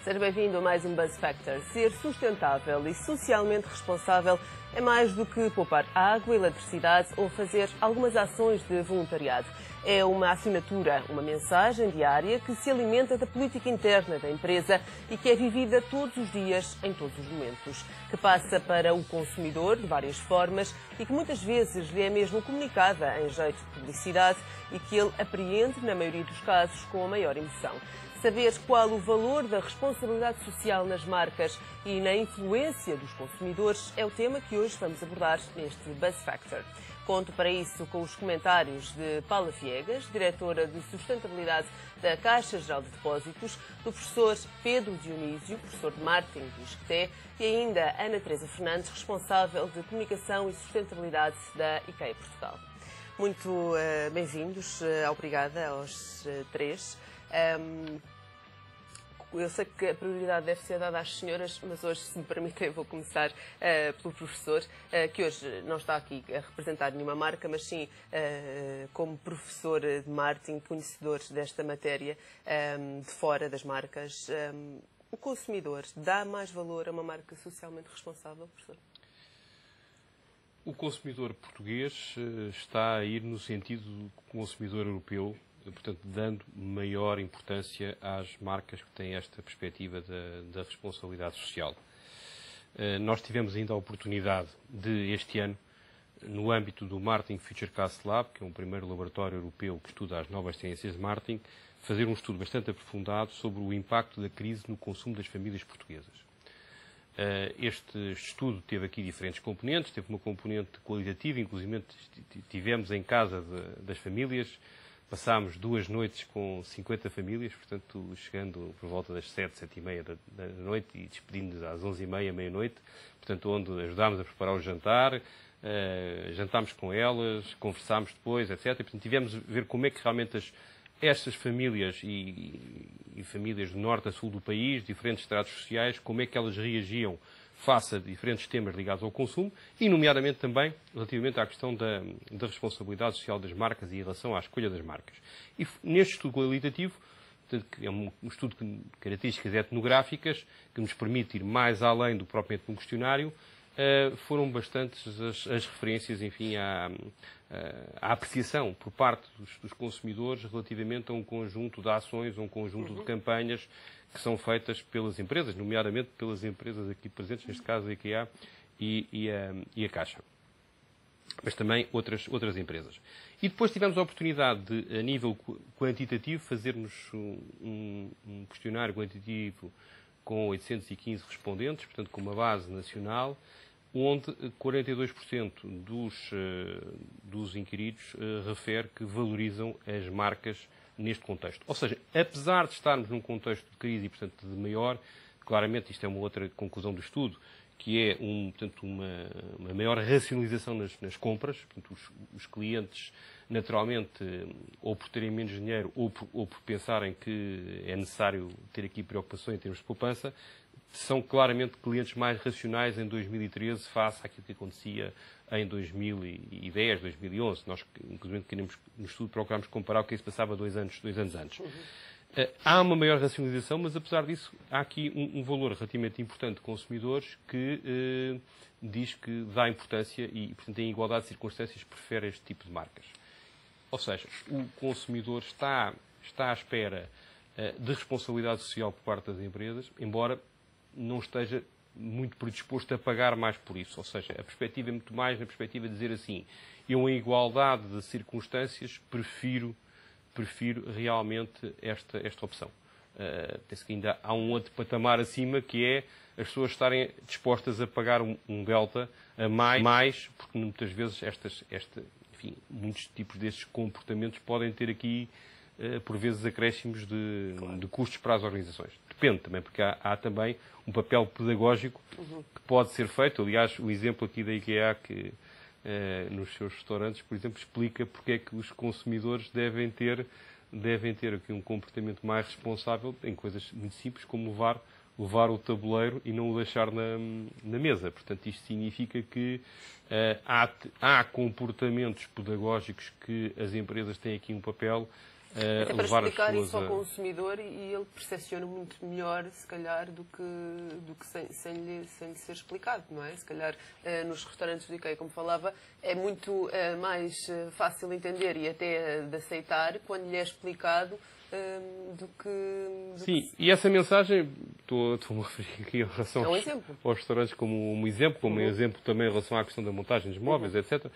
Seja bem-vindo a mais um Buzz Factor. Ser sustentável e socialmente responsável é mais do que poupar água, eletricidade ou fazer algumas ações de voluntariado. É uma assinatura, uma mensagem diária que se alimenta da política interna da empresa e que é vivida todos os dias, em todos os momentos, que passa para o consumidor de várias formas e que muitas vezes lhe é mesmo comunicada em jeito de publicidade e que ele apreende, na maioria dos casos, com a maior emoção. Saber qual o valor da responsabilidade social nas marcas e na influência dos consumidores é o tema que hoje vamos abordar neste Buzz Factor. Conto para isso com os comentários de Paula Viegas, diretora de sustentabilidade da Caixa Geral de Depósitos, do professor Pedro Dionísio, professor de marketing do ISCTE, e ainda Ana Teresa Fernandes, responsável de comunicação e sustentabilidade da IKEA Portugal. Muito bem-vindos, obrigada aos três. Eu sei que a prioridade deve ser dada às senhoras, mas hoje, se me permitem, vou começar pelo professor, que hoje não está aqui a representar nenhuma marca, mas sim como professor de marketing, conhecedor desta matéria de fora das marcas. O consumidor dá mais valor a uma marca socialmente responsável, professor? O consumidor português está a ir no sentido do consumidor europeu, portanto, dando maior importância às marcas que têm esta perspectiva da responsabilidade social. Nós tivemos ainda a oportunidade de, este ano, no âmbito do Marketing Futurecast Lab, que é um primeiro laboratório europeu que estuda as novas tendências de marketing, fazer um estudo bastante aprofundado sobre o impacto da crise no consumo das famílias portuguesas. Este estudo teve aqui diferentes componentes, teve uma componente qualitativa, inclusive tivemos em casa das famílias. Passámos 2 noites com 50 famílias, portanto, chegando por volta das 7, 7h30 da noite e despedindo-nos às 11h30, meia-noite, portanto, onde ajudámos a preparar o jantar, jantámos com elas, conversámos depois, etc. E, portanto, tivemos a ver como é que realmente estas famílias e famílias do norte a sul do país, diferentes estratos sociais, como é que elas reagiam face a diferentes temas ligados ao consumo e, nomeadamente, também relativamente à questão da responsabilidade social das marcas e em relação à escolha das marcas. E neste estudo qualitativo, que é um estudo de características etnográficas, que nos permite ir mais além do propriamente um questionário, foram bastantes as referências, enfim, à apreciação por parte dos consumidores relativamente a um conjunto de ações, a um conjunto de campanhas que são feitas pelas empresas, nomeadamente pelas empresas aqui presentes, neste caso a IKEA e a Caixa, mas também outras empresas. E depois tivemos a oportunidade de, a nível quantitativo, fazermos um questionário quantitativo com 815 respondentes, portanto com uma base nacional, onde 42% dos inquiridos refere que valorizam as marcas neste contexto. Ou seja, apesar de estarmos num contexto de crise e, portanto, de maior, claramente isto é uma outra conclusão do estudo, que é portanto, uma maior racionalização nas compras, portanto, os clientes, naturalmente, ou por terem menos dinheiro ou por pensarem que é necessário ter aqui preocupação em termos de poupança, são claramente clientes mais racionais em 2013 face àquilo que acontecia em 2010, 2011. Nós, inclusive, no estudo procurámos comparar o que se passava 2 anos antes. Há uma maior racionalização, mas, apesar disso, há aqui um valor relativamente importante de consumidores que diz que dá importância e, portanto, em igualdade de circunstâncias, prefere este tipo de marcas. Ou seja, o consumidor está à espera de responsabilidade social por parte das empresas, embora não esteja muito predisposto a pagar mais por isso. Ou seja, a perspectiva é muito mais na perspectiva de dizer assim, eu em igualdade de circunstâncias prefiro realmente esta opção. Penso que ainda há um outro patamar acima, que é as pessoas estarem dispostas a pagar um delta a mais, porque muitas vezes enfim, muitos tipos destes comportamentos podem ter aqui, por vezes, acréscimos de custos para as organizações. Depende também, porque há também um papel pedagógico que pode ser feito. Aliás, o exemplo aqui da IKEA, que nos seus restaurantes, por exemplo, explica porque é que os consumidores devem ter aqui um comportamento mais responsável em coisas muito simples, como levar o tabuleiro e não o deixar na mesa. Portanto, isto significa que há comportamentos pedagógicos que as empresas têm aqui um papel Até para explicar isso ao consumidor e ele percepciona muito melhor, se calhar, do que sem lhe ser explicado, não é? Se calhar nos restaurantes do IKEA, como falava, é muito mais fácil de entender e até de aceitar quando lhe é explicado do que... Sim, e essa mensagem, estou-me a referir aqui em relação aos restaurantes como um exemplo, como exemplo também em relação à questão da montagem dos móveis, etc.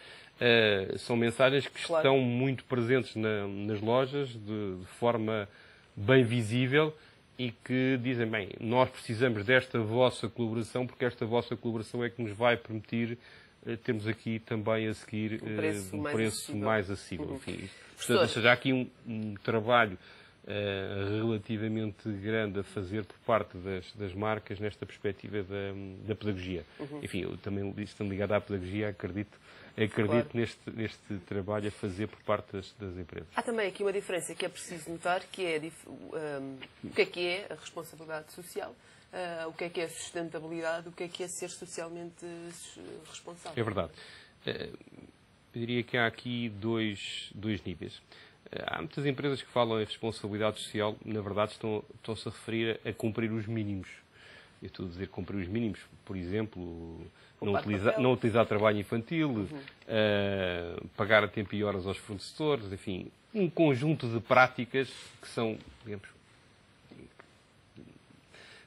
São mensagens que estão muito presentes nas lojas de forma bem visível e que dizem, bem, nós precisamos desta vossa colaboração porque esta vossa colaboração é que nos vai permitir termos aqui também a seguir um preço mais acessível. Enfim, portanto, ou seja, há aqui um trabalho relativamente grande a fazer por parte das marcas nesta perspectiva da pedagogia. Enfim, eu também estou ligado à pedagogia, acredito neste trabalho a fazer por parte das empresas. Há também aqui uma diferença que é preciso notar, que é o que é a responsabilidade social, o que é a sustentabilidade, o que é ser socialmente responsável. É verdade. Eu diria que há aqui dois níveis. Há muitas empresas que falam em responsabilidade social, na verdade estão-se a referir a cumprir os mínimos. Eu estou a dizer cumprir os mínimos, por exemplo, não utilizar trabalho infantil, pagar a tempo e horas aos fornecedores, enfim, um conjunto de práticas que são, digamos,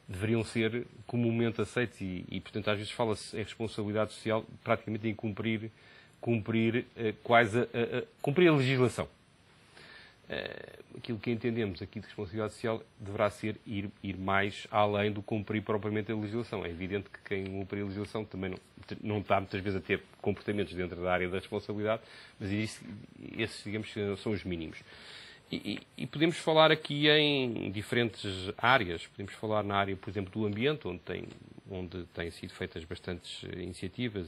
deveriam ser comumente aceites e portanto, às vezes fala-se em responsabilidade social praticamente em cumprir a legislação. Aquilo que entendemos aqui de responsabilidade social deverá ser ir mais além do cumprir propriamente a legislação. É evidente que quem cumpre a legislação também não está muitas vezes a ter comportamentos dentro da área da responsabilidade, mas esses, digamos, são os mínimos. E podemos falar aqui em diferentes áreas. Podemos falar na área, por exemplo, do ambiente, onde têm sido feitas bastantes iniciativas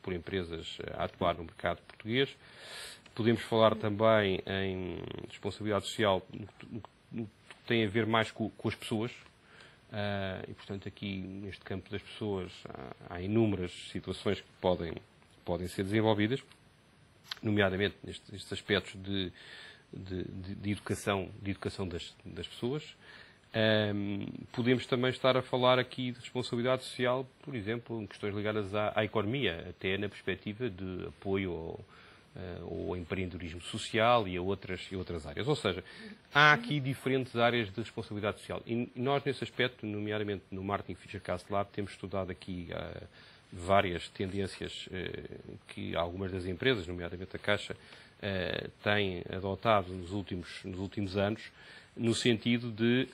por empresas a atuar no mercado português. Podemos falar também em responsabilidade social no que tem a ver mais com as pessoas. E, portanto, aqui neste campo das pessoas há inúmeras situações que podem ser desenvolvidas, nomeadamente nestes aspectos de educação das pessoas. Podemos também estar a falar aqui de responsabilidade social, por exemplo, em questões ligadas à economia, até na perspectiva de apoio ao empreendedorismo social e a outras áreas. Ou seja, há aqui diferentes áreas de responsabilidade social. E nós, nesse aspecto, nomeadamente no Marketing Futurecast Lab, temos estudado aqui várias tendências que algumas das empresas, nomeadamente a Caixa, têm adotado nos últimos anos, no sentido de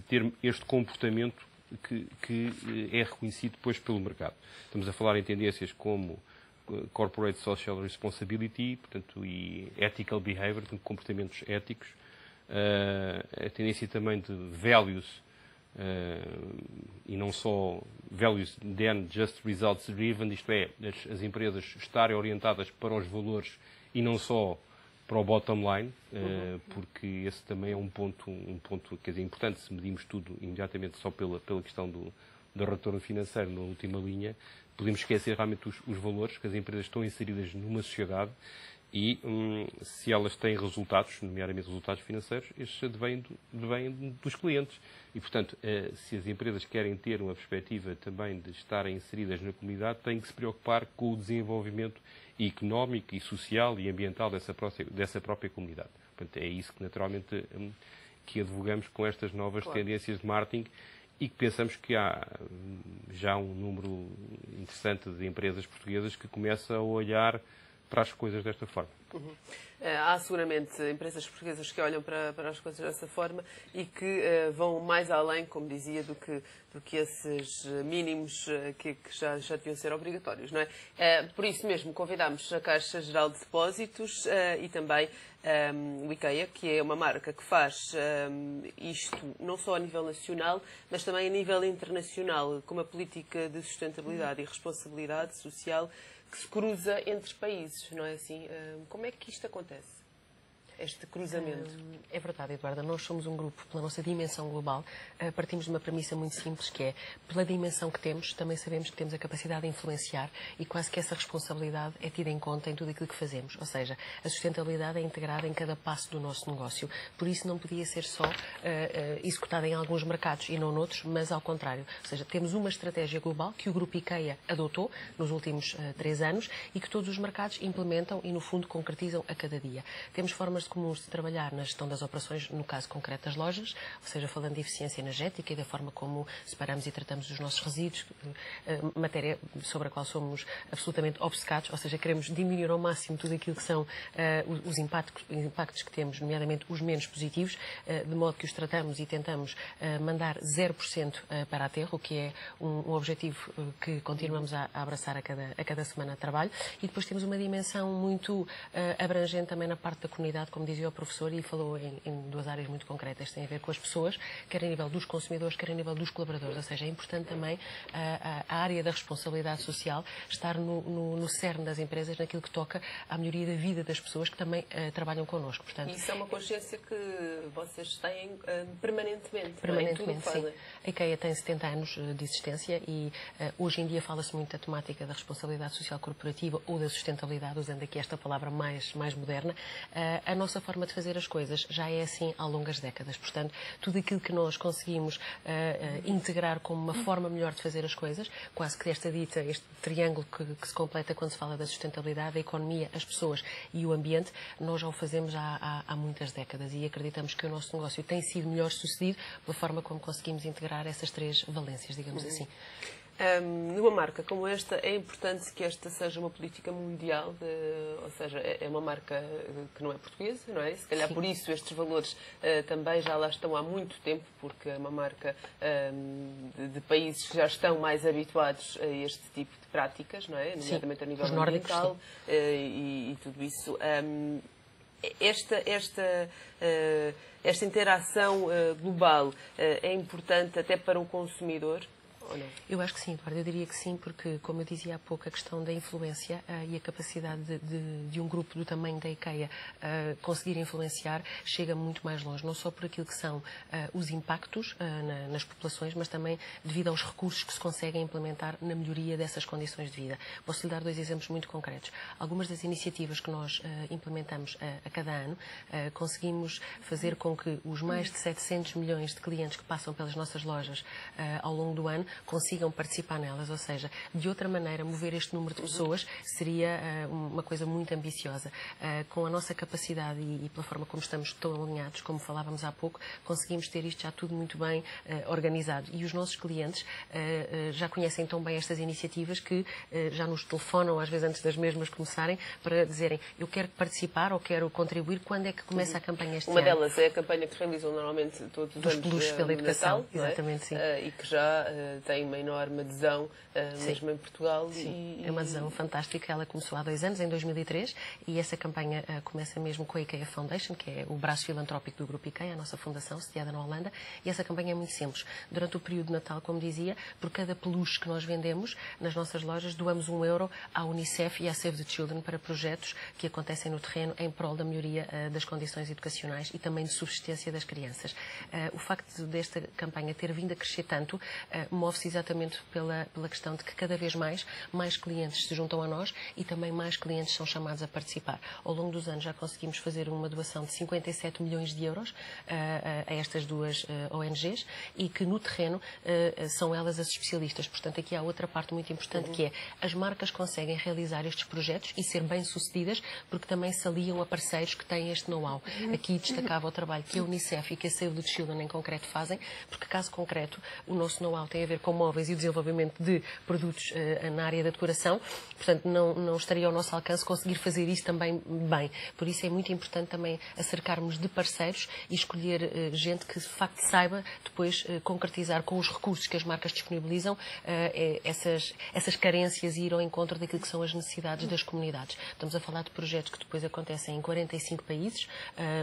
ter este comportamento que é reconhecido depois pelo mercado. Estamos a falar em tendências como Corporate Social Responsibility, portanto, e Ethical Behavior, portanto, comportamentos éticos, a tendência também de values, e não só values, then just results driven, isto é, as empresas estarem orientadas para os valores e não só para o bottom line, porque esse também é um ponto quer dizer, importante. Se medimos tudo imediatamente só pela questão do retorno financeiro na última linha, podemos esquecer realmente os valores, que as empresas estão inseridas numa sociedade e se elas têm resultados, nomeadamente resultados financeiros, estes advêm dos clientes. E, portanto, se as empresas querem ter uma perspectiva também de estarem inseridas na comunidade, têm que se preocupar com o desenvolvimento económico e social e ambiental dessa própria comunidade. Portanto, é isso que naturalmente que advogamos com estas novas tendências de marketing e que pensamos que há já um número interessante de empresas portuguesas que começam a olhar para as coisas desta forma. Há seguramente empresas portuguesas que olham para as coisas dessa forma e que vão mais além, como dizia, do que esses mínimos que já deviam ser obrigatórios, não é? Por isso mesmo convidámos a Caixa Geral de Depósitos e também o IKEA, que é uma marca que faz isto não só a nível nacional, mas também a nível internacional, com uma política de sustentabilidade e responsabilidade social que se cruza entre países, não é assim? Como é que isto acontece? este cruzamento? É verdade, Eduarda. Nós somos um grupo, pela nossa dimensão global, partimos de uma premissa muito simples, que é, pela dimensão que temos, também sabemos que temos a capacidade de influenciar e quase que essa responsabilidade é tida em conta em tudo aquilo que fazemos. Ou seja, a sustentabilidade é integrada em cada passo do nosso negócio. Por isso não podia ser só executada em alguns mercados e não noutros, mas ao contrário. Ou seja, temos uma estratégia global que o Grupo IKEA adotou nos últimos 3 anos e que todos os mercados implementam e, no fundo, concretizam a cada dia. Temos formas comuns de trabalhar na gestão das operações, no caso concreto das lojas, ou seja, falando de eficiência energética e da forma como separamos e tratamos os nossos resíduos, matéria sobre a qual somos absolutamente obcecados, ou seja, queremos diminuir ao máximo tudo aquilo que são os impactos que temos, nomeadamente os menos positivos, de modo que os tratamos e tentamos mandar 0% para aterro, o que é um objetivo que continuamos a abraçar a cada semana de trabalho. E depois temos uma dimensão muito abrangente também na parte da comunidade, como dizia o professor, e falou em 2 áreas muito concretas. Tem a ver com as pessoas, quer a nível dos consumidores, quer a nível dos colaboradores. Ou seja, é importante também a área da responsabilidade social estar no cerne das empresas, naquilo que toca à melhoria da vida das pessoas que também trabalham connosco. Portanto, isso é uma consciência que vocês têm permanentemente. Permanentemente, sim. A IKEA tem 70 anos de existência e hoje em dia fala-se muito da temática da responsabilidade social corporativa ou da sustentabilidade, usando aqui esta palavra mais moderna. A nossa forma de fazer as coisas já é assim há longas décadas. Portanto, tudo aquilo que nós conseguimos integrar como uma forma melhor de fazer as coisas, quase que este triângulo que se completa quando se fala da sustentabilidade, a economia, as pessoas e o ambiente, nós já o fazemos há muitas décadas e acreditamos que o nosso negócio tem sido melhor sucedido pela forma como conseguimos integrar essas 3 valências, digamos assim. Numa marca como esta, é importante que esta seja uma política mundial, ou seja, é uma marca que não é portuguesa, não é? Se calhar por isso estes valores também já lá estão há muito tempo, porque é uma marca de países que já estão mais habituados a este tipo de práticas, não é? Nomeadamente a nível ambiental e tudo isso. Esta interação global é importante até para o consumidor? Eu acho que sim, Eduardo. Eu diria que sim, porque, como eu dizia há pouco, a questão da influência e a capacidade de um grupo do tamanho da IKEA conseguir influenciar chega muito mais longe, não só por aquilo que são os impactos nas populações, mas também devido aos recursos que se conseguem implementar na melhoria dessas condições de vida. Posso lhe dar 2 exemplos muito concretos. Algumas das iniciativas que nós implementamos a cada ano, conseguimos fazer com que os mais de 700 milhões de clientes que passam pelas nossas lojas ao longo do ano consigam participar nelas, ou seja, de outra maneira, mover este número de pessoas seria uma coisa muito ambiciosa. Com a nossa capacidade e pela forma como estamos tão alinhados, como falávamos há pouco, conseguimos ter isto já tudo muito bem organizado. E os nossos clientes já conhecem tão bem estas iniciativas que já nos telefonam, às vezes antes das mesmas começarem, para dizerem, eu quero participar ou quero contribuir, quando é que começa a campanha este ano? Uma delas é a campanha que realizam normalmente todos os anos peluches pela educação, Natal, exatamente, sim. E que já tem uma enorme adesão, mesmo em Portugal. Sim, é uma adesão fantástica. Ela começou há 2 anos, em 2003, e essa campanha começa mesmo com a IKEA Foundation, que é o braço filantrópico do Grupo IKEA, a nossa fundação, sediada na Holanda, e essa campanha é muito simples. Durante o período de Natal, como dizia, por cada peluche que nós vendemos nas nossas lojas, doamos €1 à Unicef e à Save the Children para projetos que acontecem no terreno em prol da melhoria das condições educacionais e também de subsistência das crianças. O facto desta campanha ter vindo a crescer tanto move-se exatamente pela questão de que cada vez mais clientes se juntam a nós e também mais clientes são chamados a participar. Ao longo dos anos já conseguimos fazer uma doação de 57 milhões de euros a estas 2 ONGs e que no terreno são elas as especialistas. Portanto, aqui há outra parte muito importante que é as marcas conseguem realizar estes projetos e ser bem-sucedidas porque também se aliam a parceiros que têm este know-how. Aqui destacava o trabalho que a Unicef e que a Save the Children em concreto fazem, porque caso concreto o nosso know-how tem a ver com móveis e o desenvolvimento de produtos na área da decoração, portanto não estaria ao nosso alcance conseguir fazer isso também bem. Por isso é muito importante também acercarmos de parceiros e escolher gente que de facto saiba depois concretizar com os recursos que as marcas disponibilizam essas carências e ir ao encontro daquilo que são as necessidades das comunidades. Estamos a falar de projetos que depois acontecem em 45 países,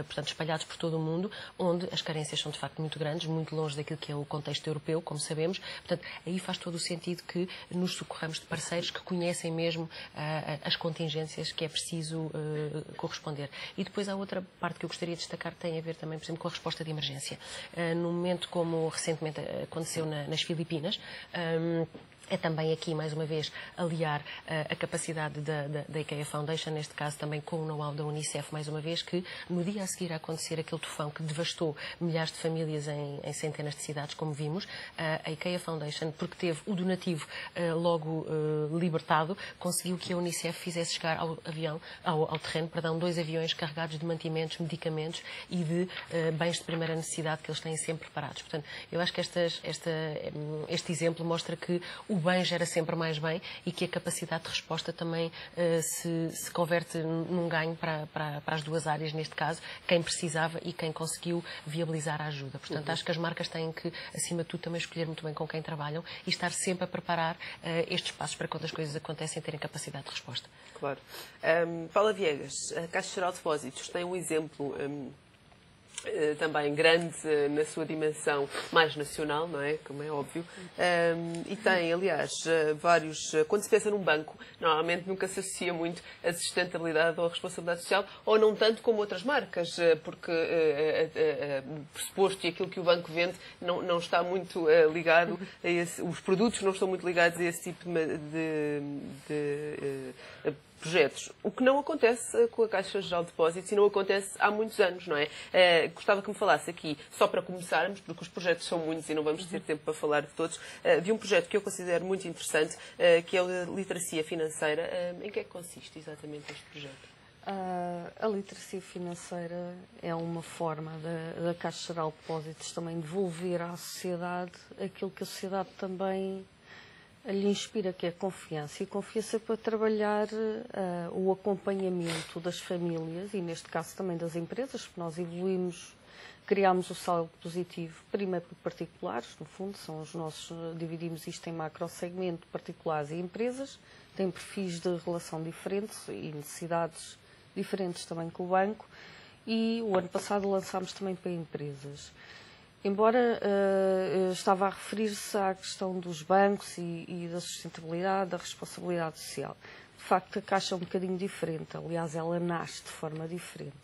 portanto espalhados por todo o mundo, onde as carências são de facto muito grandes, muito longe daquilo que é o contexto europeu, como sabemos. Portanto, aí faz todo o sentido que nos socorramos de parceiros que conhecem mesmo as contingências que é preciso corresponder. E depois há outra parte que eu gostaria de destacar que tem a ver também, por exemplo, com a resposta de emergência. No momento como recentemente aconteceu nas Filipinas, é também aqui, mais uma vez, aliar a capacidade da IKEA Foundation, neste caso também com o know-how da Unicef, mais uma vez, que no dia a seguir a acontecer aquele tufão que devastou milhares de famílias em centenas de cidades, como vimos, a IKEA Foundation, porque teve o donativo logo libertado, conseguiu que a Unicef fizesse chegar ao terreno, 2 aviões carregados de mantimentos, medicamentos e de bens de primeira necessidade que eles têm sempre preparados. Portanto, eu acho que este exemplo mostra que o bem gera sempre mais bem e que a capacidade de resposta também se converte num ganho para as duas áreas, neste caso, quem precisava e quem conseguiu viabilizar a ajuda. Portanto, acho que as marcas têm que, acima de tudo, também escolher muito bem com quem trabalham e estar sempre a preparar estes passos para quando as coisas acontecem terem capacidade de resposta. Claro. Paula Viegas, a Caixa Geral de Depósitos tem um exemplo também grande na sua dimensão mais nacional, não é? Como é óbvio. E tem, aliás, vários... Quando se pensa num banco, normalmente nunca se associa muito a sustentabilidade ou a responsabilidade social, ou não tanto como outras marcas, porque o pressuposto e aquilo que o banco vende não está muito ligado a esse... Os produtos não estão muito ligados a esse tipo de projetos. O que não acontece com a Caixa Geral de Depósitos e não acontece há muitos anos, não é? Gostava que me falasse aqui, só para começarmos, porque os projetos são muitos e não vamos ter tempo para falar de todos, de um projeto que eu considero muito interessante, que é o da literacia financeira. Em que é que consiste exatamente este projeto? A literacia financeira é uma forma da Caixa Geral de Depósitos também devolver à sociedade aquilo que a sociedade também lhe inspira, que é confiança. E confiança para trabalhar o acompanhamento das famílias e, neste caso, também das empresas, porque nós evoluímos, criámos o saldo positivo, primeiro por particulares, no fundo, são os nossos, dividimos isto em macro-segmento, particulares e empresas, têm perfis de relação diferentes e necessidades diferentes também com o banco, e o ano passado lançámos também para empresas. Embora estava a referir-se à questão dos bancos e da sustentabilidade, da responsabilidade social. De facto, a Caixa é um bocadinho diferente. Aliás, ela nasce de forma diferente.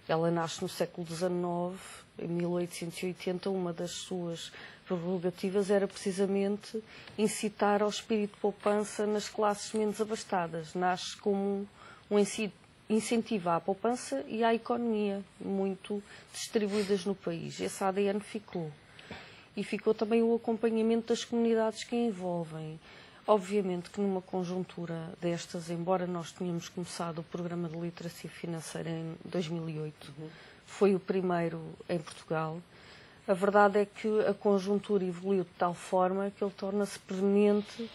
Ela nasce no século XIX, em 1880. Uma das suas prerrogativas era precisamente incitar ao espírito de poupança nas classes menos abastadas. Nasce como um incentiva à poupança e à economia, muito distribuídas no país. Esse ADN ficou. E ficou também o acompanhamento das comunidades que a envolvem. Obviamente que numa conjuntura destas, embora nós tenhamos começado o programa de literacia financeira em 2008, foi o primeiro em Portugal, a verdade é que a conjuntura evoluiu de tal forma que ele torna-se permanente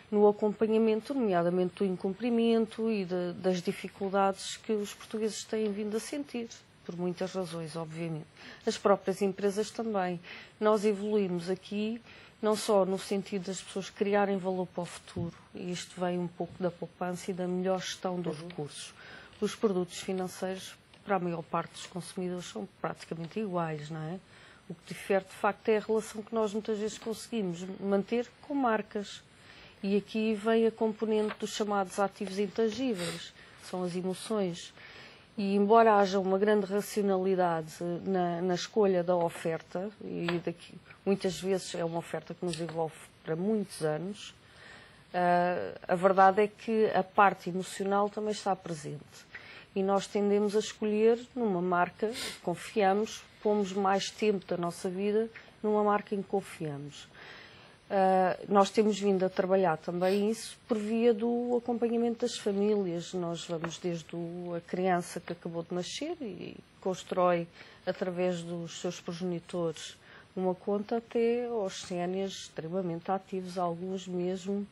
no acompanhamento, nomeadamente do incumprimento e das dificuldades que os portugueses têm vindo a sentir, por muitas razões, obviamente. As próprias empresas também. Nós evoluímos aqui, não só no sentido das pessoas criarem valor para o futuro, e isto vem um pouco da poupança e da melhor gestão dos recursos. Os produtos financeiros, para a maior parte dos consumidores, são praticamente iguais, não é? O que difere, de facto, é a relação que nós muitas vezes conseguimos manter com marcas. E aqui vem a componente dos chamados ativos intangíveis, são as emoções. E embora haja uma grande racionalidade na escolha da oferta, e muitas vezes é uma oferta que nos envolve para muitos anos, a verdade é que a parte emocional também está presente. E nós tendemos a escolher numa marca que confiamos, pomos mais tempo da nossa vida numa marca em que confiamos. Nós temos vindo a trabalhar também isso por via do acompanhamento das famílias. Nós vamos desde a criança que acabou de nascer e constrói, através dos seus progenitores, uma conta, até aos séniores extremamente ativos, alguns mesmo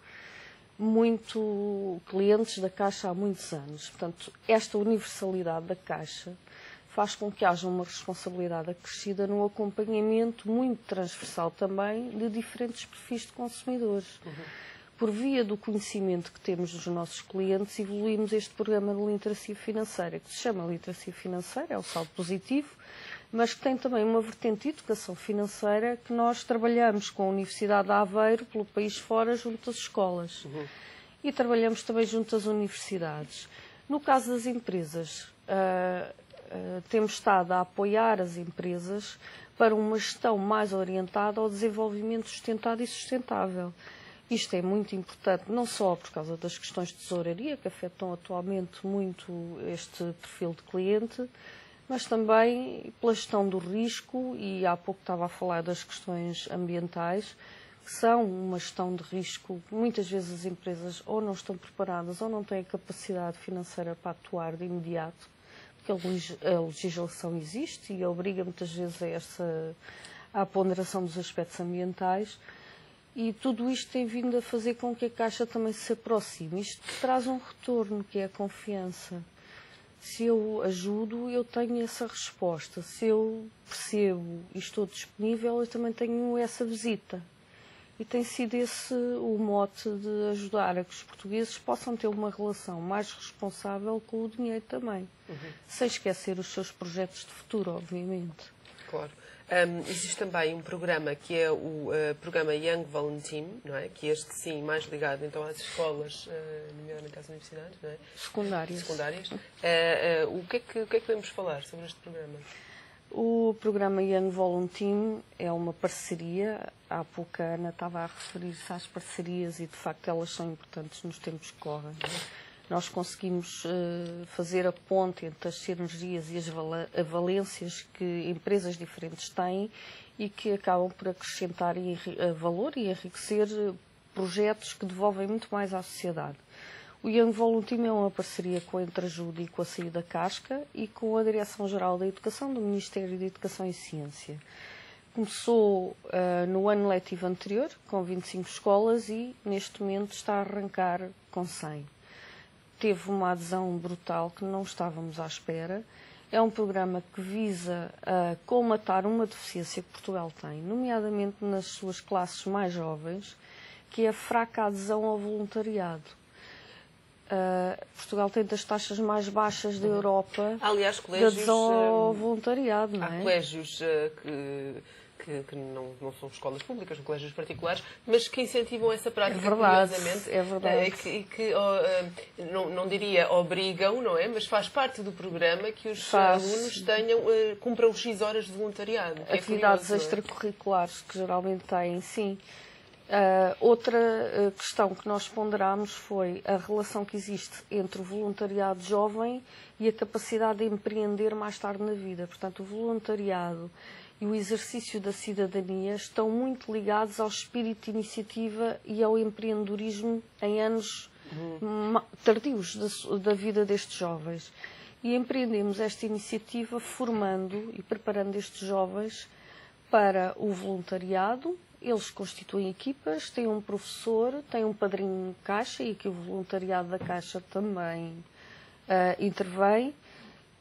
muito clientes da Caixa há muitos anos. Portanto, esta universalidade da Caixa faz com que haja uma responsabilidade acrescida no acompanhamento muito transversal também de diferentes perfis de consumidores. por via do conhecimento que temos dos nossos clientes, evoluímos este programa de literacia financeira, que se chama literacia financeira, é o saldo positivo, mas que tem também uma vertente de educação financeira que nós trabalhamos com a Universidade de Aveiro, pelo país fora, junto às escolas. E trabalhamos também junto às universidades. No caso das empresas, temos estado a apoiar as empresas para uma gestão mais orientada ao desenvolvimento sustentado e sustentável. Isto é muito importante, não só por causa das questões de tesouraria, que afetam atualmente muito este perfil de cliente, mas também pela gestão do risco, e há pouco estava a falar das questões ambientais, que são uma gestão de risco. Muitas vezes as empresas ou não estão preparadas ou não têm a capacidade financeira para atuar de imediato, porque a legislação existe e obriga muitas vezes à ponderação dos aspectos ambientais. E tudo isto tem vindo a fazer com que a Caixa também se aproxime. Isto traz um retorno, que é a confiança. Se eu ajudo, eu tenho essa resposta. Se eu percebo e estou disponível, eu também tenho essa visita. E tem sido esse o mote de ajudar a que os portugueses possam ter uma relação mais responsável com o dinheiro também. Sem esquecer os seus projetos de futuro, obviamente. Claro. Existe também um programa que é o programa Young Volunteer, não é? Que este sim, mais ligado então às escolas, nomeadamente às universidades, não é? Secundárias. O que é que podemos falar sobre este programa? O programa Young Volunteer é uma parceria. Há pouco a Ana estava a referir-se às parcerias e de facto elas são importantes nos tempos que correm. Nós conseguimos fazer a ponte entre as sinergias e as valências que empresas diferentes têm e que acabam por acrescentar valor e enriquecer projetos que devolvem muito mais à sociedade. O Young Volunteer é uma parceria com a Entreajuda e com a Saída Casca e com a Direção-Geral da Educação do Ministério da Educação e Ciência. Começou no ano letivo anterior, com 25 escolas, e neste momento está a arrancar com 100. Teve uma adesão brutal que não estávamos à espera. É um programa que visa colmatar uma deficiência que Portugal tem, nomeadamente nas suas classes mais jovens, que é a fraca adesão ao voluntariado. Portugal tem das taxas mais baixas da Europa. Aliás, de adesão ao voluntariado, não é? Há colégios que não são escolas públicas, são colégios particulares, mas que incentivam essa prática, curiosamente. É verdade. E que não diria obrigam, não é? Mas faz parte do programa que os alunos cumpram X horas de voluntariado. Atividades extracurriculares que geralmente têm, sim. Outra questão que nós ponderámos foi a relação que existe entre o voluntariado jovem e a capacidade de empreender mais tarde na vida. Portanto, o voluntariado e o exercício da cidadania estão muito ligados ao espírito de iniciativa e ao empreendedorismo em anos tardios da vida destes jovens. E empreendemos esta iniciativa formando e preparando estes jovens para o voluntariado. Eles constituem equipas, têm um professor, têm um padrinho de Caixa, e aqui o voluntariado da Caixa também intervém,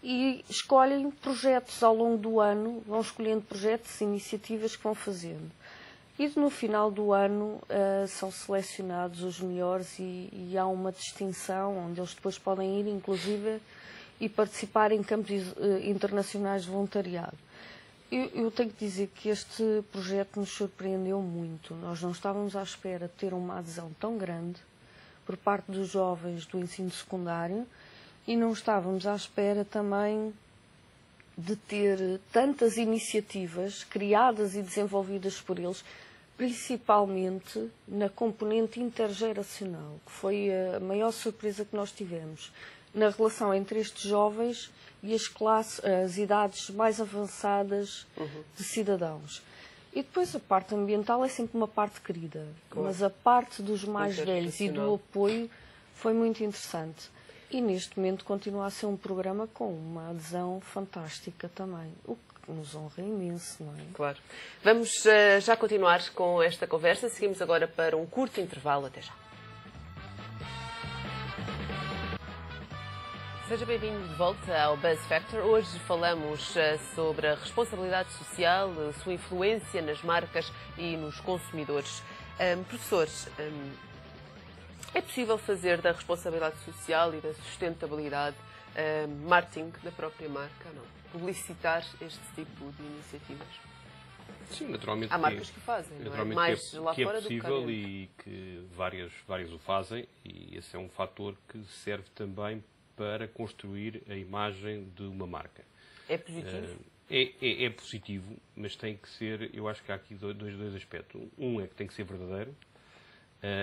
e escolhem projetos ao longo do ano, vão escolhendo projetos e iniciativas que vão fazendo. E no final do ano são selecionados os melhores e há uma distinção onde eles depois podem ir, inclusive, e participar em campos internacionais de voluntariado. Eu tenho que dizer que este projeto nos surpreendeu muito. Nós não estávamos à espera de ter uma adesão tão grande por parte dos jovens do ensino secundário e não estávamos à espera também de ter tantas iniciativas criadas e desenvolvidas por eles, principalmente na componente intergeracional, que foi a maior surpresa que nós tivemos, na relação entre estes jovens e as idades mais avançadas de cidadãos. E depois a parte ambiental é sempre uma parte querida, mas a parte dos mais velhos e do apoio foi muito interessante. E neste momento continua a ser um programa com uma adesão fantástica também, o que nos honra imenso, não é? Claro. Vamos já continuar com esta conversa. Seguimos agora para um curto intervalo. Até já. Seja bem-vindo de volta ao Buzz Factor. Hoje falamos sobre a responsabilidade social, a sua influência nas marcas e nos consumidores. Professores, É possível fazer da responsabilidade social e da sustentabilidade marketing da própria marca, não? Publicitar este tipo de iniciativas? Sim, naturalmente. Há marcas que fazem, não é? Mais lá fora do que cá possível dentro. e que várias o fazem, e esse é um fator que serve também para construir a imagem de uma marca. É positivo? É positivo, mas tem que ser, eu acho que há aqui dois aspectos. Um é que tem que ser verdadeiro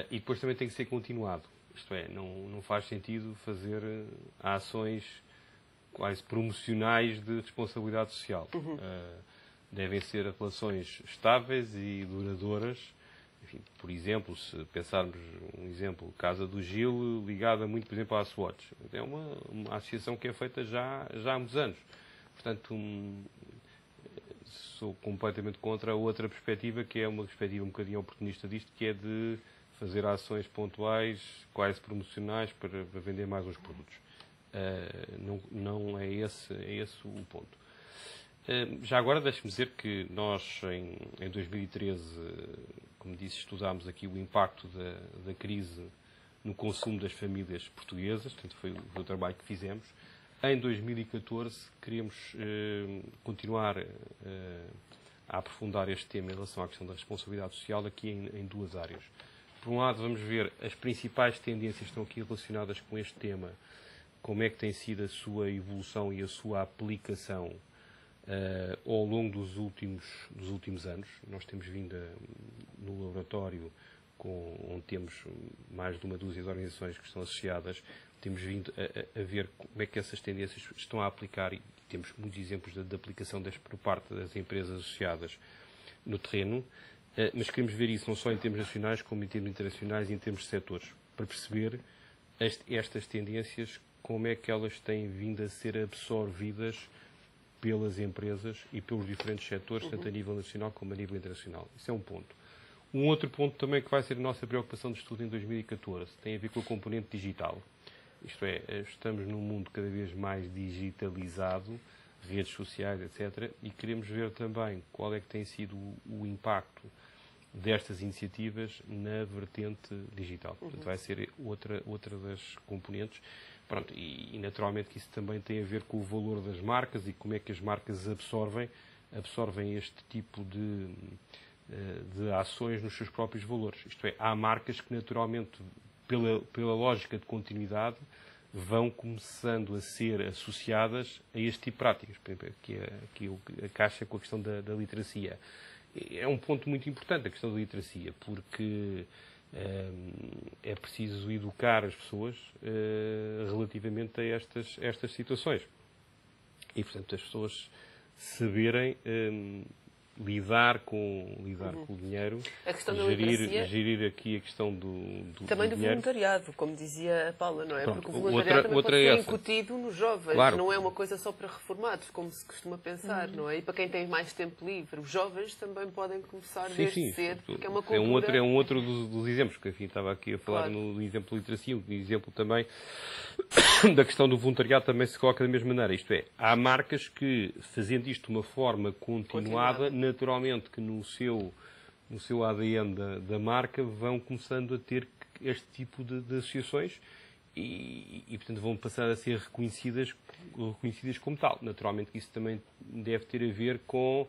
e depois também tem que ser continuado. Isto é, não faz sentido fazer ações quase promocionais de responsabilidade social. Devem ser relações estáveis e duradouras. Enfim, por exemplo, se pensarmos um exemplo, Casa do Gil, ligada muito, por exemplo, à Swatch. É uma associação que é feita já há muitos anos. Portanto, sou completamente contra a outra perspectiva, que é uma perspectiva um bocadinho oportunista disto, que é de fazer ações pontuais, quase promocionais, para vender mais uns produtos. Não é esse o ponto. Já agora, deixe-me dizer que nós, em 2013, como disse, estudámos aqui o impacto da crise no consumo das famílias portuguesas, portanto foi o trabalho que fizemos. Em 2014, queremos continuar a aprofundar este tema em relação à questão da responsabilidade social aqui em duas áreas. Por um lado, vamos ver as principais tendências que estão aqui relacionadas com este tema, como é que tem sido a sua evolução e a sua aplicação ao longo dos últimos anos. Nós temos vindo no laboratório, onde temos mais de uma dúzia de organizações que estão associadas, temos vindo a ver como é que essas tendências estão a aplicar, e temos muitos exemplos de aplicação por parte das empresas associadas no terreno, mas queremos ver isso não só em termos nacionais, como em termos internacionais e em termos de setores, para perceber estas tendências, como é que elas têm vindo a ser absorvidas pelas empresas e pelos diferentes setores, tanto a nível nacional como a nível internacional. Isso é um ponto. Um outro ponto também que vai ser a nossa preocupação de estudo em 2014 tem a ver com a componente digital. Isto é, estamos num mundo cada vez mais digitalizado, redes sociais, etc., e queremos ver também qual é que tem sido o impacto destas iniciativas na vertente digital. Portanto, vai ser outra das componentes. Pronto, e naturalmente que isso também tem a ver com o valor das marcas e como é que as marcas absorvem este tipo de ações nos seus próprios valores. Isto é, há marcas que naturalmente, pela lógica de continuidade, vão começando a ser associadas a este tipo de práticas, que a Caixa com a questão da literacia. É um ponto muito importante a questão da literacia, porque é preciso educar as pessoas relativamente a estas situações. E, portanto, as pessoas saberem lidar com o dinheiro, A questão da literacia, gerir aqui a questão do também do dinheiro. voluntariado, como dizia a Paula, não é? Pronto, porque o voluntariado também pode ser incutido nos jovens, claro. Não é uma coisa só para reformados, como se costuma pensar, não é? E para quem tem mais tempo livre, os jovens também podem começar desde cedo, porque é uma cultura... É um outro dos exemplos, que enfim, estava aqui a falar no exemplo de literacia, um exemplo também da questão do voluntariado também se coloca da mesma maneira. Isto é, há marcas que, fazendo isto de uma forma continuada, naturalmente que no seu ADN da marca vão começando a ter este tipo de associações e, portanto, vão passar a ser reconhecidas como tal. Naturalmente que isso também deve ter a ver com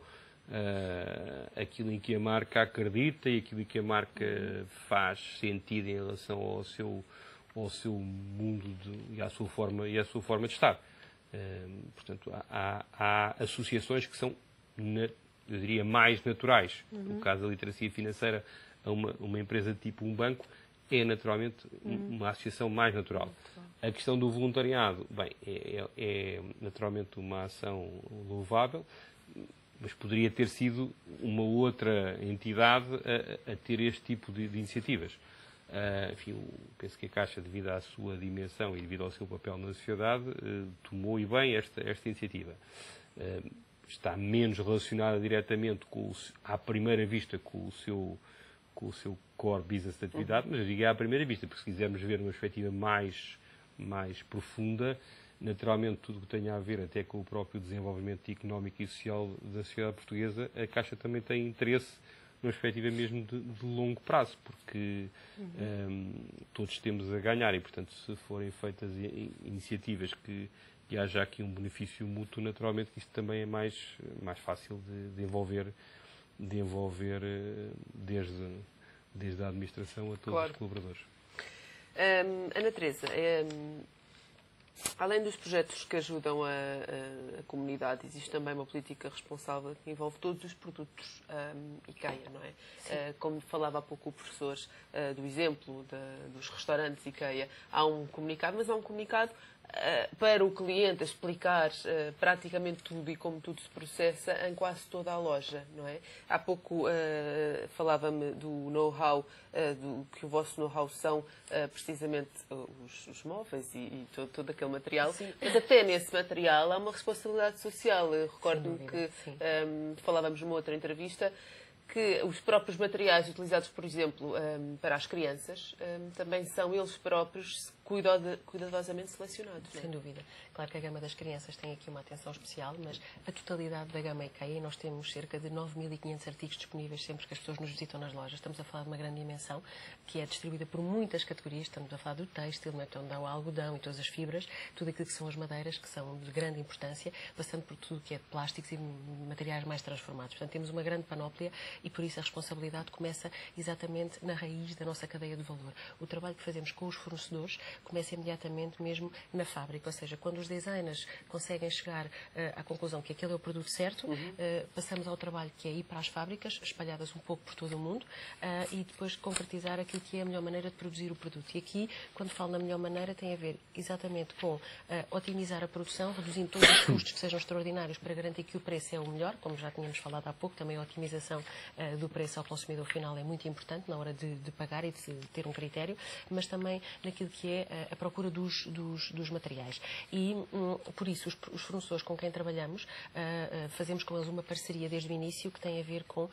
aquilo em que a marca acredita e aquilo em que a marca faz sentido em relação ao seu mundo e à sua forma de estar. Portanto, há associações que são, eu diria, mais naturais. No caso da literacia financeira, a uma empresa tipo um banco é naturalmente uma associação mais natural. A questão do voluntariado, bem, é naturalmente uma ação louvável, mas poderia ter sido uma outra entidade a ter este tipo de iniciativas. Enfim, penso que a Caixa, devido à sua dimensão e devido ao seu papel na sociedade, tomou e bem esta iniciativa. Está menos relacionada diretamente à primeira vista com o seu core business de atividade, mas eu digo à primeira vista, porque se quisermos ver uma perspectiva mais profunda, naturalmente tudo o que tenha a ver até com o próprio desenvolvimento económico e social da sociedade portuguesa, a Caixa também tem interesse numa perspectiva mesmo de longo prazo, porque todos temos a ganhar e, portanto, se forem feitas iniciativas que haja aqui um benefício mútuo, naturalmente que isto também é mais fácil de envolver desde a administração a todos os colaboradores. Ana Teresa, além dos projetos que ajudam a comunidade, existe também uma política responsável que envolve todos os produtos IKEA, não é? Como falava há pouco o professor do exemplo dos restaurantes IKEA, há um comunicado, mas há um comunicado para o cliente a explicar praticamente tudo e como tudo se processa em quase toda a loja, não é? Há pouco falava-me do know-how, que o vosso know-how são precisamente os móveis e todo aquele material, sim. Mas até nesse material há uma responsabilidade social. Eu recordo-me que falávamos numa outra entrevista que os próprios materiais utilizados, por exemplo, para as crianças, também são eles próprios cuidadosamente selecionados. Sem dúvida. Claro que a gama das crianças tem aqui uma atenção especial, mas a totalidade da gama IKEA, nós temos cerca de 9.500 artigos disponíveis sempre que as pessoas nos visitam nas lojas. Estamos a falar de uma grande dimensão, que é distribuída por muitas categorias. Estamos a falar do têxtil, o algodão e todas as fibras, tudo aquilo que são as madeiras, que são de grande importância, passando por tudo que é de plásticos e materiais mais transformados. Portanto, temos uma grande panóplia e, por isso, a responsabilidade começa exatamente na raiz da nossa cadeia de valor. O trabalho que fazemos com os fornecedores começa imediatamente mesmo na fábrica, ou seja, quando os designers conseguem chegar à conclusão que aquele é o produto certo, passamos ao trabalho que é ir para as fábricas, espalhadas um pouco por todo o mundo, e depois concretizar aquilo que é a melhor maneira de produzir o produto. E aqui, quando falo na melhor maneira, tem a ver exatamente com otimizar a produção, reduzindo todos os custos que sejam extraordinários para garantir que o preço é o melhor, como já tínhamos falado há pouco, também a otimização do preço ao consumidor final é muito importante na hora de pagar e de ter um critério, mas também naquilo que é a procura dos materiais. E, por isso, os fornecedores com quem trabalhamos, fazemos com eles uma parceria desde o início que tem a ver com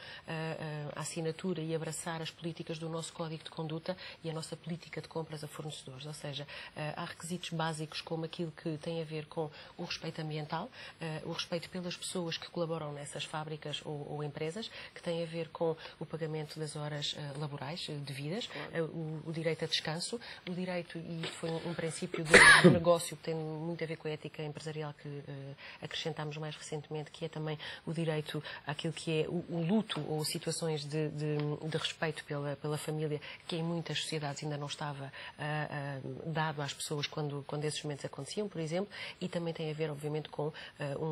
a assinatura e abraçar as políticas do nosso Código de Conduta e a nossa política de compras a fornecedores. Ou seja, há requisitos básicos como aquilo que tem a ver com o respeito ambiental, o respeito pelas pessoas que colaboram nessas fábricas ou empresas, que tem a ver com o pagamento das horas laborais devidas, claro. O direito a descanso, o direito, e foi um princípio do negócio que tem muito a ver com a ética empresarial que acrescentámos mais recentemente, que é também o direito àquilo que é o luto ou situações de respeito pela família, que em muitas sociedades ainda não estava dado às pessoas quando esses momentos aconteciam, por exemplo, e também tem a ver, obviamente, com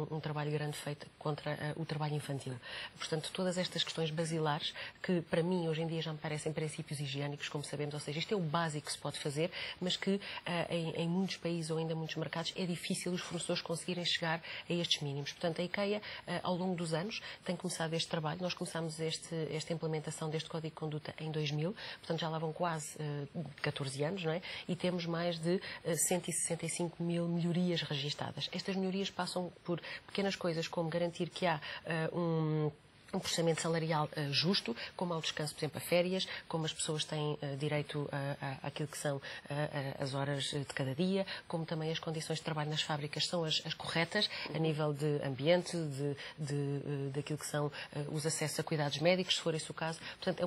um trabalho grande feito contra o trabalho infantil. Portanto, todas estas questões basilares, que para mim hoje em dia já me parecem princípios higiênicos, como sabemos, ou seja, isto é o básico que se pode fazer, mas que em muitos países ou ainda muitos mercados é difícil os fornecedores conseguirem chegar a estes mínimos. Portanto, a IKEA, ao longo dos anos, tem começado este trabalho. Nós começámos esta implementação deste Código de Conduta em 2000, portanto já lá vão quase 14 anos, não é? E temos mais de 165 mil melhorias registadas. Estas melhorias passam por pequenas coisas como garantir que há um processamento salarial justo, como ao descanso, por exemplo, a férias, como as pessoas têm direito àquilo que são as horas de cada dia, como também as condições de trabalho nas fábricas são as corretas, a nível de ambiente, daquilo que são os acessos a cuidados médicos, se for esse o caso. Portanto,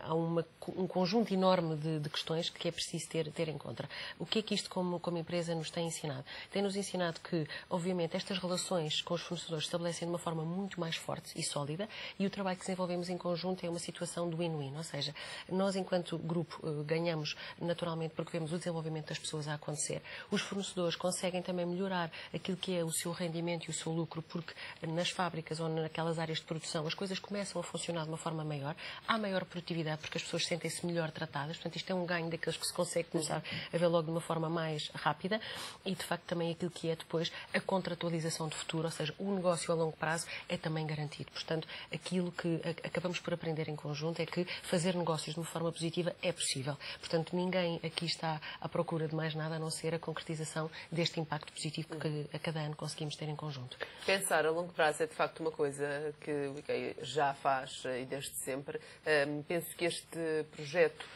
há um conjunto enorme de questões que é preciso ter em conta. O que é que isto, como empresa, nos tem ensinado? Tem-nos ensinado que, obviamente, estas relações com os fornecedores estabelecem de uma forma muito mais forte e sólida, e o trabalho que desenvolvemos em conjunto é uma situação do win-win, ou seja, nós enquanto grupo ganhamos naturalmente porque vemos o desenvolvimento das pessoas a acontecer. Os fornecedores conseguem também melhorar aquilo que é o seu rendimento e o seu lucro, porque nas fábricas ou naquelas áreas de produção as coisas começam a funcionar de uma forma maior, há maior produtividade porque as pessoas sentem-se melhor tratadas, portanto isto é um ganho daqueles que se consegue começar a ver logo de uma forma mais rápida, e de facto também aquilo que é depois a contratualização de futuro, ou seja, o negócio a longo prazo é também garantido. Portanto, aquilo que acabamos por aprender em conjunto é que fazer negócios de uma forma positiva é possível. Portanto, ninguém aqui está à procura de mais nada a não ser a concretização deste impacto positivo que a cada ano conseguimos ter em conjunto. Pensar a longo prazo é de facto uma coisa que o IKEA já faz e desde sempre. Penso que este projeto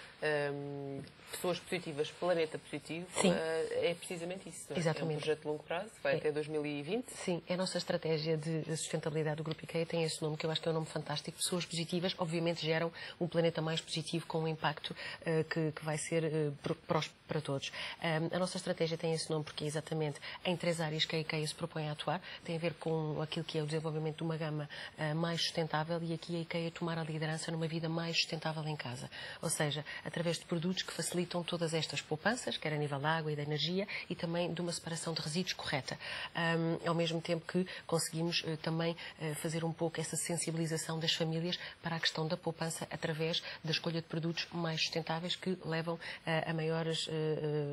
Pessoas Positivas, Planeta Positivo, é precisamente isso. Não é? Exatamente. É um projeto de longo prazo, vai até 2020. Sim, a nossa estratégia de sustentabilidade do Grupo IKEA tem esse nome, que eu acho que é um nome fantástico. Pessoas Positivas, obviamente, geram um planeta mais positivo, com um impacto que vai ser próspero para todos. A nossa estratégia tem esse nome porque é exatamente em 3 áreas que a IKEA se propõe a atuar. Tem a ver com aquilo que é o desenvolvimento de uma gama mais sustentável, e aqui a IKEA tomar a liderança numa vida mais sustentável em casa. Ou seja, através de produtos que facilitam todas estas poupanças, quer a nível da água e da energia, e também de uma separação de resíduos correta. Ao mesmo tempo que conseguimos também fazer um pouco essa sensibilização das famílias para a questão da poupança através da escolha de produtos mais sustentáveis que levam a maiores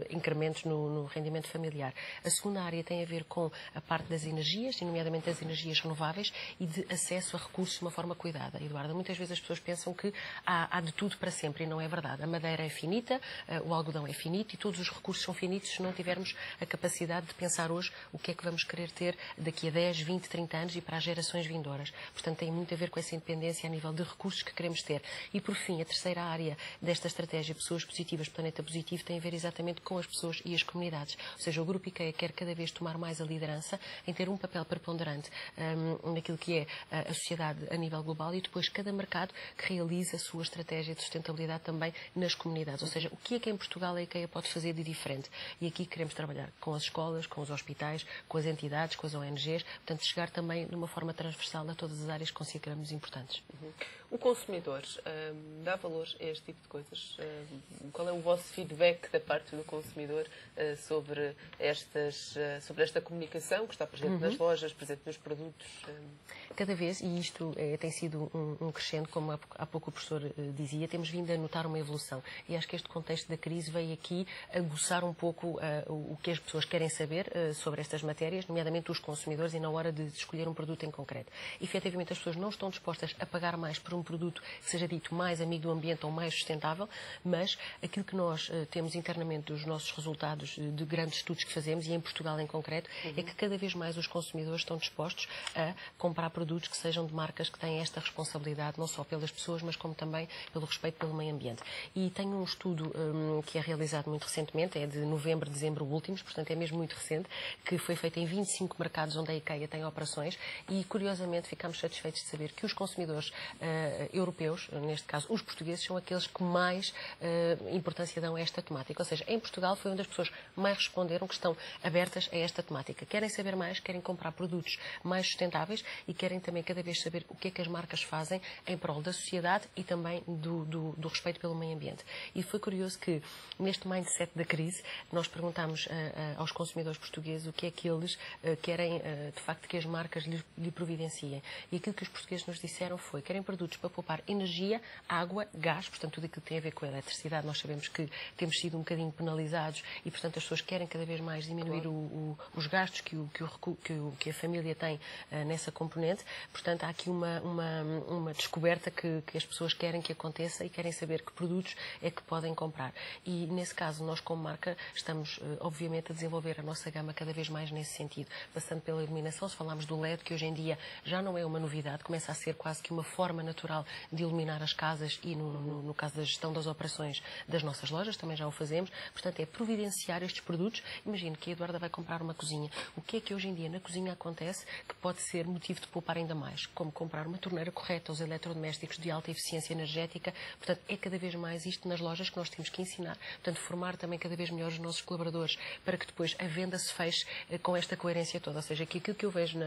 incrementos no rendimento familiar. A segunda área tem a ver com a parte das energias, nomeadamente das energias renováveis, e de acesso a recursos de uma forma cuidada. Eduardo, muitas vezes as pessoas pensam que há de tudo para sempre, e não é verdade. A madeira é finita, o algodão é finito, e todos os recursos são finitos se não tivermos a capacidade de pensar hoje o que é que vamos querer ter daqui a 10, 20, 30 anos e para as gerações vindouras. Portanto, tem muito a ver com essa independência a nível de recursos que queremos ter. E, por fim, a terceira área desta estratégia Pessoas Positivas, Planeta Positivo, tem a ver exatamente com as pessoas e as comunidades. Ou seja, o Grupo IKEA quer cada vez tomar mais a liderança em ter um papel preponderante naquilo que é a sociedade a nível global, e depois cada mercado que realiza a sua estratégia de sustentabilidade também nas comunidades. Ou seja, o que é que em Portugal a IKEA pode fazer de diferente? E aqui queremos trabalhar com as escolas, com os hospitais, com as entidades, com as ONGs, portanto, chegar também de uma forma transversal a todas as áreas que consideramos importantes. O consumidor dá valor a este tipo de coisas? Qual é o vosso feedback da parte do consumidor sobre esta comunicação que está presente nas lojas, presente nos produtos? Cada vez, e isto tem sido um crescendo, como há pouco o professor dizia, temos vindo a notar uma evolução. E acho que este contexto da crise veio aqui aguçar um pouco o que as pessoas querem saber sobre estas matérias, nomeadamente os consumidores, e na hora de escolher um produto em concreto. E, efetivamente, as pessoas não estão dispostas a pagar mais por um produto que seja dito mais amigo do ambiente ou mais sustentável, mas aquilo que nós temos internamente dos nossos resultados de grandes estudos que fazemos, e em Portugal em concreto, é que cada vez mais os consumidores estão dispostos a comprar produtos que sejam de marcas que têm esta responsabilidade, não só pelas pessoas, mas como também pelo respeito pelo meio ambiente. E tenho um estudo que é realizado muito recentemente, é de novembro, dezembro últimos, portanto é mesmo muito recente, que foi feito em 25 mercados onde a IKEA tem operações, e curiosamente ficamos satisfeitos de saber que os consumidores europeus, neste caso os portugueses, são aqueles que mais importância dão a esta temática. Ou seja, em Portugal foi onde as pessoas mais responderam que estão abertas a esta temática. Querem saber mais, querem comprar produtos mais sustentáveis e querem também cada vez saber o que é que as marcas fazem em prol da sociedade e também do respeito pelo meio ambiente. E foi curioso que, neste mindset da crise, nós perguntámos aos consumidores portugueses o que é que eles querem, de facto, que as marcas lhe providenciem. E aquilo que os portugueses nos disseram foi: querem produtos para poupar energia, água, gás, portanto, tudo aquilo que tem a ver com a eletricidade. Nós sabemos que temos sido um bocadinho penalizados e, portanto, as pessoas querem cada vez mais diminuir os gastos que a família tem nessa componente. Portanto, há aqui uma descoberta que as pessoas querem que aconteça e querem saber que produtos é que podem comprar. E, nesse caso, nós, como marca, estamos, obviamente, a desenvolver a nossa gama cada vez mais nesse sentido, passando pela iluminação. Se falarmos do LED, que hoje em dia já não é uma novidade, começa a ser quase que uma forma natural de iluminar as casas, e no caso da gestão das operações das nossas lojas, também já o fazemos. Portanto, é providenciar estes produtos. Imagino que a Eduarda vai comprar uma cozinha. O que é que hoje em dia na cozinha acontece que pode ser motivo de poupar ainda mais? Como comprar uma torneira correta, os eletrodomésticos de alta eficiência energética. Portanto, é cada vez mais isto nas lojas que nós temos que ensinar. Portanto, formar também cada vez melhor os nossos colaboradores para que depois a venda se feche com esta coerência toda. Ou seja, que aquilo que eu vejo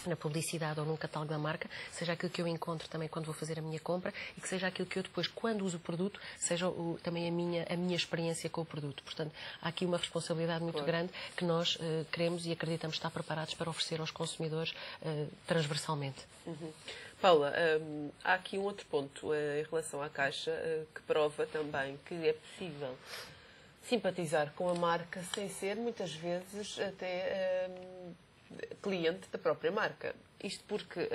na publicidade ou num catálogo da marca seja aquilo que eu encontro também quando vou fazer a minha compra, e que seja aquilo que eu depois, quando uso o produto, seja também a minha experiência com o produto. Portanto, há aqui uma responsabilidade muito grande que nós queremos e acreditamos estar preparados para oferecer aos consumidores transversalmente. Paula, há aqui um outro ponto em relação à Caixa que prova também que é possível simpatizar com a marca sem ser, muitas vezes, até cliente da própria marca. Isto porque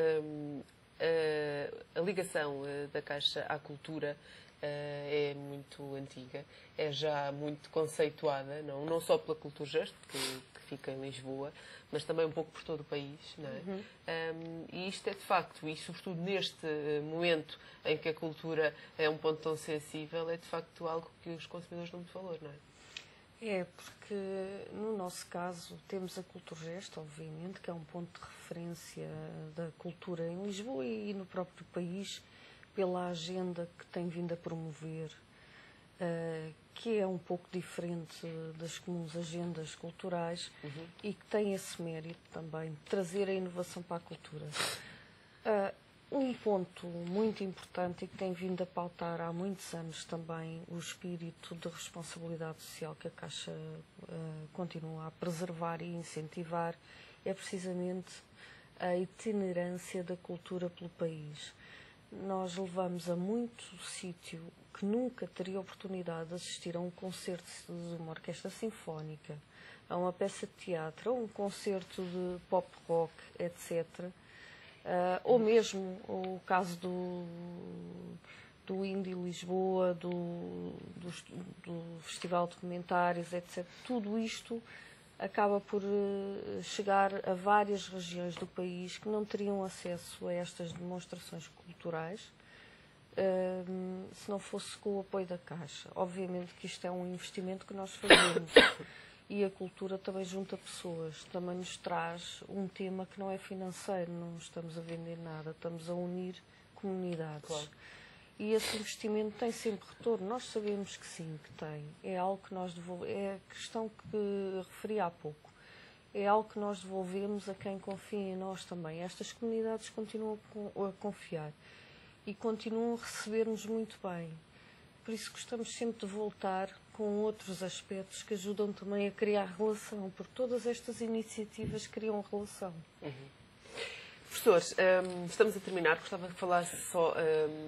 a ligação da Caixa à cultura é muito antiga, é já muito conceituada, não só pela Culturgest, que fica em Lisboa, mas também um pouco por todo o país, não é? E isto é de facto, e sobretudo neste momento em que a cultura é um ponto tão sensível, é de facto algo que os consumidores dão muito valor, não é? É, porque no nosso caso temos a Culturgest, obviamente, que é um ponto de referência da cultura em Lisboa e no próprio país, pela agenda que tem vindo a promover, que é um pouco diferente das comuns agendas culturais e que tem esse mérito também de trazer a inovação para a cultura. Um ponto muito importante e que tem vindo a pautar há muitos anos também o espírito de responsabilidade social que a Caixa continua a preservar e incentivar é precisamente a itinerância da cultura pelo país. Nós levamos a muito sítio que nunca teria oportunidade de assistir a um concerto de uma orquestra sinfónica, a uma peça de teatro, a um concerto de pop rock, etc. Ou mesmo o caso do Indie Lisboa, do Festival de Comentários, etc. Tudo isto acaba por chegar a várias regiões do país que não teriam acesso a estas demonstrações culturais se não fosse com o apoio da Caixa. Obviamente que isto é um investimento que nós fazemos e a cultura também junta pessoas, também nos traz um tema que não é financeiro, não estamos a vender nada, estamos a unir comunidades. Claro. E esse investimento tem sempre retorno. Nós sabemos que sim, que tem. É algo que nós devolvemos. É a questão que referi há pouco. É algo que nós devolvemos a quem confia em nós também. Estas comunidades continuam a confiar e continuam a receber-nos muito bem. Por isso gostamos sempre de voltar com outros aspectos que ajudam também a criar relação, porque todas estas iniciativas criam relação. Professores, estamos a terminar. Gostava de falar só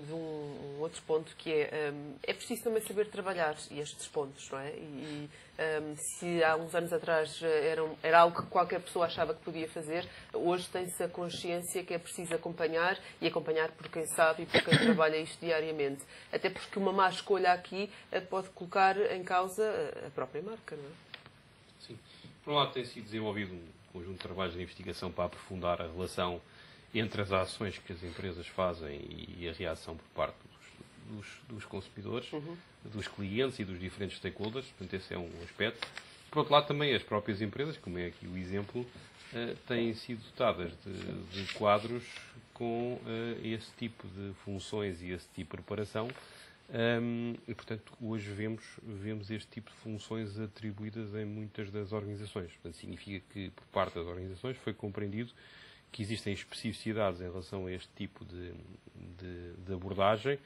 de um outro ponto, que é preciso também saber trabalhar estes pontos, não é? E se há uns anos atrás era algo que qualquer pessoa achava que podia fazer, hoje tem-se a consciência que é preciso acompanhar, e acompanhar por quem sabe e por quem trabalha isto diariamente. Até porque uma má escolha aqui pode colocar em causa a própria marca, não é? Sim. Por um lado, tem sido desenvolvido um conjunto de trabalhos de investigação para aprofundar a relação entre as ações que as empresas fazem e a reação por parte dos consumidores, dos clientes e dos diferentes stakeholders. Portanto, esse é um aspecto. Por outro lado, também as próprias empresas, como é aqui o exemplo, têm sido dotadas de quadros com esse tipo de funções e esse tipo de preparação. E, portanto, hoje vemos este tipo de funções atribuídas em muitas das organizações. Portanto, significa que, por parte das organizações, foi compreendido que existem especificidades em relação a este tipo de abordagem,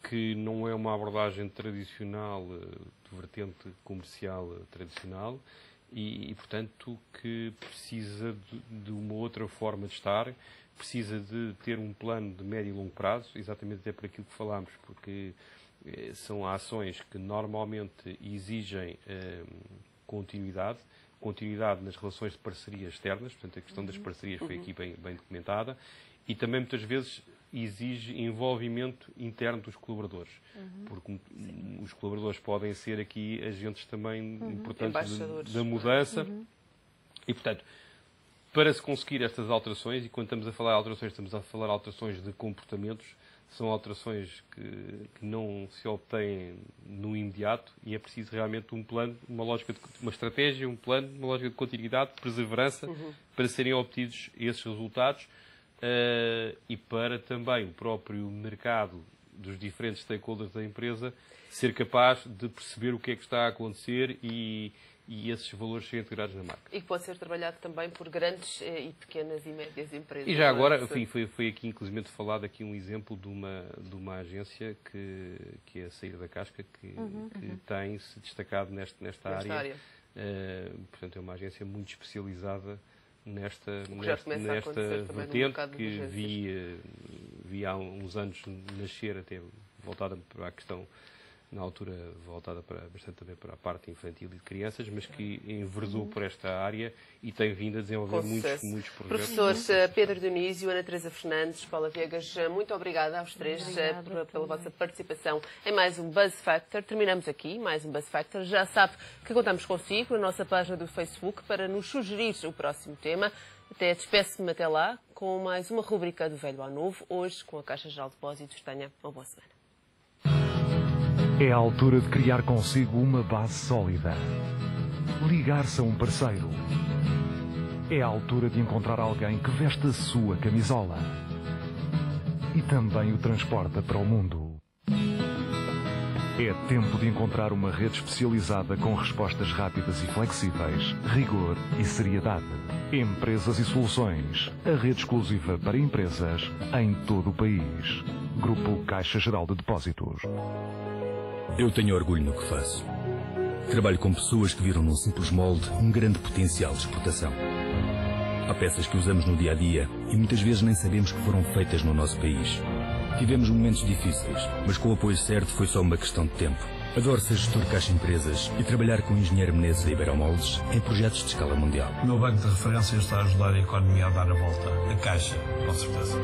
que não é uma abordagem tradicional, de vertente comercial tradicional, e, portanto, que precisa de uma outra forma de estar, precisa de ter um plano de médio e longo prazo, exatamente até por aquilo que falámos, porque são ações que normalmente exigem continuidade nas relações de parcerias externas, portanto a questão das parcerias foi aqui bem documentada, e também muitas vezes exige envolvimento interno dos colaboradores, porque os colaboradores podem ser aqui agentes também importantes da mudança, e portanto, para se conseguir estas alterações, e quando estamos a falar de alterações, estamos a falar de alterações de comportamentos, são alterações que não se obtêm no imediato, e é preciso realmente um plano, uma estratégia, um plano, uma lógica de continuidade, de perseverança, para serem obtidos esses resultados, e para também o próprio mercado dos diferentes stakeholders da empresa ser capaz de perceber o que é que está a acontecer e esses valores serem integrados na marca. E que pode ser trabalhado também por grandes e pequenas e médias empresas. E já agora, enfim, foi aqui inclusive falado aqui um exemplo de uma agência que é a Sair da Casca, que tem se destacado nesta área. Portanto, é uma agência muito especializada nesta vertente, que vi há uns anos nascer, até voltada para a questão na altura voltada bastante também para a parte infantil e de crianças, mas que enverdou por esta área e tem vindo a desenvolver muitos projetos. Professores Pedro Dionísio, Ana Teresa Fernandes, Paula Viegas, muito obrigada aos três pela vossa participação em mais um Buzz Factor. Terminamos aqui mais um Buzz Factor. Já sabe que contamos consigo na nossa página do Facebook para nos sugerir o próximo tema. Até despeço-me até lá com mais uma rubrica do Velho ao Novo, hoje com a Caixa Geral de Depósitos. Tenha uma boa semana. É a altura de criar consigo uma base sólida. Ligar-se a um parceiro. É a altura de encontrar alguém que veste a sua camisola. E também o transporta para o mundo. É tempo de encontrar uma rede especializada com respostas rápidas e flexíveis, rigor e seriedade. Empresas e Soluções. A rede exclusiva para empresas em todo o país. Grupo Caixa Geral de Depósitos. Eu tenho orgulho no que faço. Trabalho com pessoas que viram num simples molde um grande potencial de exportação. Há peças que usamos no dia a dia e muitas vezes nem sabemos que foram feitas no nosso país. Tivemos momentos difíceis, mas com o apoio certo foi só uma questão de tempo. Adoro ser gestor de Caixa Empresas e trabalhar com o engenheiro Menezes da Iberomoldes em projetos de escala mundial. O meu banco de referência está a ajudar a economia a dar a volta. A Caixa, com certeza.